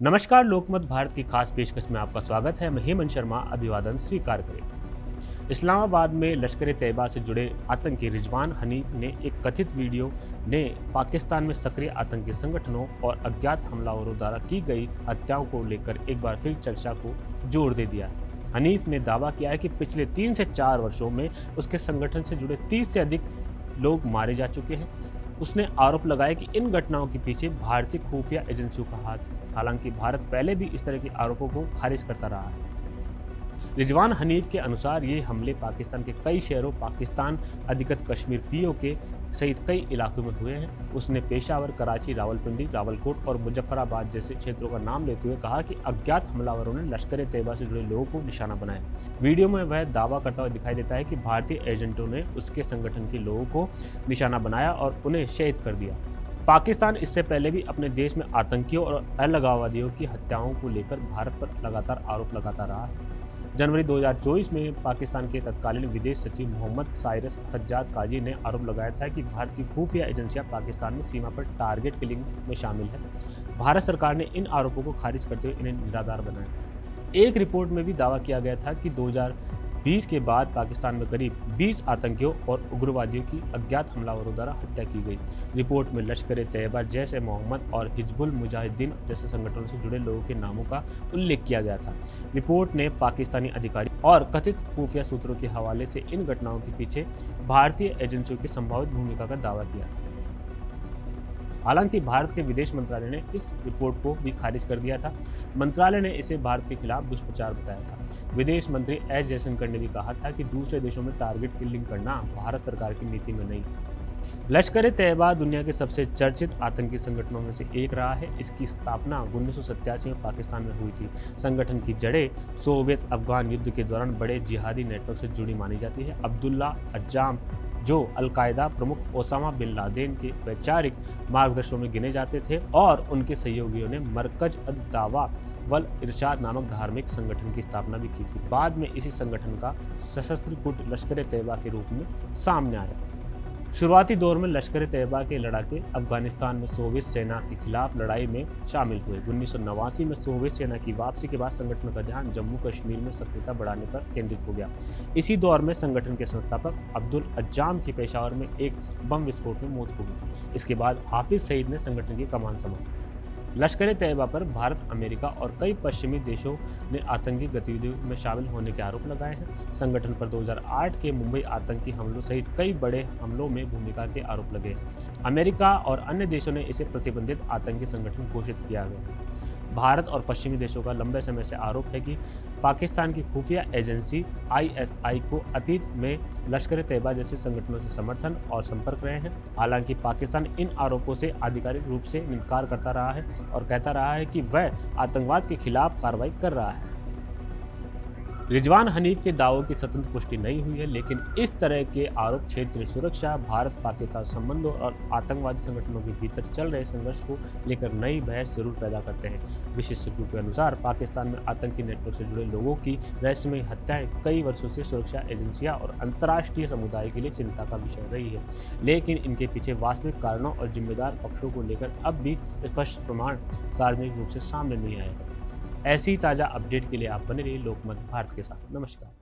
नमस्कार, लोकमत भारत की खास पेशकश में आपका स्वागत है। मैं हेमंत शर्मा अभिवादन स्वीकार करें। इस्लामाबाद में लश्कर तैयबा से जुड़े आतंकी रिजवान हनीफ ने एक कथित वीडियो ने पाकिस्तान में सक्रिय आतंकी संगठनों और अज्ञात हमलावरों द्वारा की गई हत्याओं को लेकर एक बार फिर चर्चा को जोर दे दिया। हनीफ ने दावा किया है कि पिछले 3 से 4 वर्षों में उसके संगठन से जुड़े 30 से अधिक लोग मारे जा चुके हैं। उसने आरोप लगाया कि इन घटनाओं के पीछे भारतीय खुफिया एजेंसियों का हाथ है। हालांकि भारत पहले भी इस तरह के आरोपों को खारिज करता रहा है। रिजवान हनीफ के अनुसार ये हमले पाकिस्तान के कई शहरों, पाकिस्तान अधिकृत कश्मीर पीओके सहित कई इलाकों में हुए हैं। उसने पेशावर, कराची, रावलपिंडी, रावलकोट और मुजफ्फराबाद जैसे क्षेत्रों का नाम लेते हुए कहा कि अज्ञात हमलावरों ने लश्कर तैयबा से जुड़े लोगों को निशाना बनाया। वीडियो में वह दावा करता हुआ दिखाई देता है कि भारतीय एजेंटों ने उसके संगठन के लोगों को निशाना बनाया और उन्हें शहीद कर दिया। पाकिस्तान इससे पहले भी अपने देश में आतंकियों और अलगाववादियों की हत्याओं को लेकर भारत पर लगातार आरोप लगाता रहा है। जनवरी 2024 में पाकिस्तान के तत्कालीन विदेश सचिव मोहम्मद साइरस हज्जाज काजी ने आरोप लगाया था कि भारत की खुफिया एजेंसियां पाकिस्तान में सीमा पर टारगेट किलिंग में शामिल है। भारत सरकार ने इन आरोपों को खारिज करते हुए इन्हें निराधार बनाया। एक रिपोर्ट में भी दावा किया गया था कि 2020 के बाद पाकिस्तान में करीब 20 आतंकियों और उग्रवादियों की अज्ञात हमलावरों द्वारा हत्या की गई। रिपोर्ट में लश्कर तैयबा, जैश ए मोहम्मद और हिजबुल मुजाहिदीन जैसे संगठनों से जुड़े लोगों के नामों का उल्लेख किया गया था। रिपोर्ट ने पाकिस्तानी अधिकारी और कथित खुफिया सूत्रों के हवाले से इन घटनाओं के पीछे भारतीय एजेंसियों की संभावित भूमिका का दावा किया था। हालांकि भारत के विदेश मंत्रालय ने इस रिपोर्ट को भी खारिज कर दिया था। मंत्रालय ने इसे भारत के खिलाफ दुष्प्रचार बताया था। विदेश मंत्री एस जयशंकर ने भी कहा था कि दूसरे देशों में टारगेट किलिंग करना भारत सरकार की नीति में नहीं। लश्कर तैयबा दुनिया के सबसे चर्चित आतंकी संगठनों में से एक रहा है। इसकी स्थापना 1987 में पाकिस्तान में हुई थी। संगठन की जड़ें सोवियत अफगान युद्ध के दौरान बड़े जिहादी नेटवर्क से जुड़ी मानी जाती है। अब्दुल्ला अज्जाम, जो अल-कायदा प्रमुख ओसामा बिन लादेन के वैचारिक मार्गदर्शकों में गिने जाते थे, और उनके सहयोगियों ने मरकज अद-दावा वल इरशाद नामक धार्मिक संगठन की स्थापना भी की थी। बाद में इसी संगठन का सशस्त्र गुट लश्कर तैयबा के रूप में सामने आया। शुरुआती दौर में लश्कर तैयबा के लड़ाके अफगानिस्तान में सोवियत सेना के खिलाफ लड़ाई में शामिल हुए। 1989 में सोवियत सेना की वापसी के बाद संगठन का ध्यान जम्मू कश्मीर में सक्रियता बढ़ाने पर केंद्रित हो गया। इसी दौर में संगठन के संस्थापक अब्दुल अज्जाम की पेशावर में एक बम विस्फोट में मौत हो गई। इसके बाद हाफिज सईद ने संगठन की कमान संभाली। लश्कर तैयबा पर भारत, अमेरिका और कई पश्चिमी देशों ने आतंकी गतिविधियों में शामिल होने के आरोप लगाए हैं। संगठन पर 2008 के मुंबई आतंकी हमलों सहित कई बड़े हमलों में भूमिका के आरोप लगे हैं। अमेरिका और अन्य देशों ने इसे प्रतिबंधित आतंकी संगठन घोषित किया है। भारत और पश्चिमी देशों का लंबे समय से आरोप है कि पाकिस्तान की खुफिया एजेंसी ISI को अतीत में लश्कर तैयबा जैसे संगठनों से समर्थन और संपर्क रहे हैं। हालांकि पाकिस्तान इन आरोपों से आधिकारिक रूप से इनकार करता रहा है और कहता रहा है कि वह आतंकवाद के खिलाफ कार्रवाई कर रहा है। रिजवान हनीफ के दावों की स्वतंत्र पुष्टि नहीं हुई है, लेकिन इस तरह के आरोप क्षेत्रीय सुरक्षा, भारत पाकिस्तान संबंधों और आतंकवादी संगठनों के भीतर चल रहे संघर्ष को लेकर नई बहस जरूर पैदा करते हैं। विशेषज्ञों के अनुसार पाकिस्तान में आतंकी नेटवर्क से जुड़े लोगों की रहस्यमयी हत्याएं कई वर्षों से सुरक्षा एजेंसियां और अंतर्राष्ट्रीय समुदाय के लिए चिंता का विषय रही है, लेकिन इनके पीछे वास्तविक कारणों और जिम्मेदार पक्षों को लेकर अब भी स्पष्ट प्रमाण सार्वजनिक रूप से सामने नहीं आए हैं। ऐसी ताज़ा अपडेट के लिए आप बने रहिए लोकमत भारत के साथ। नमस्कार।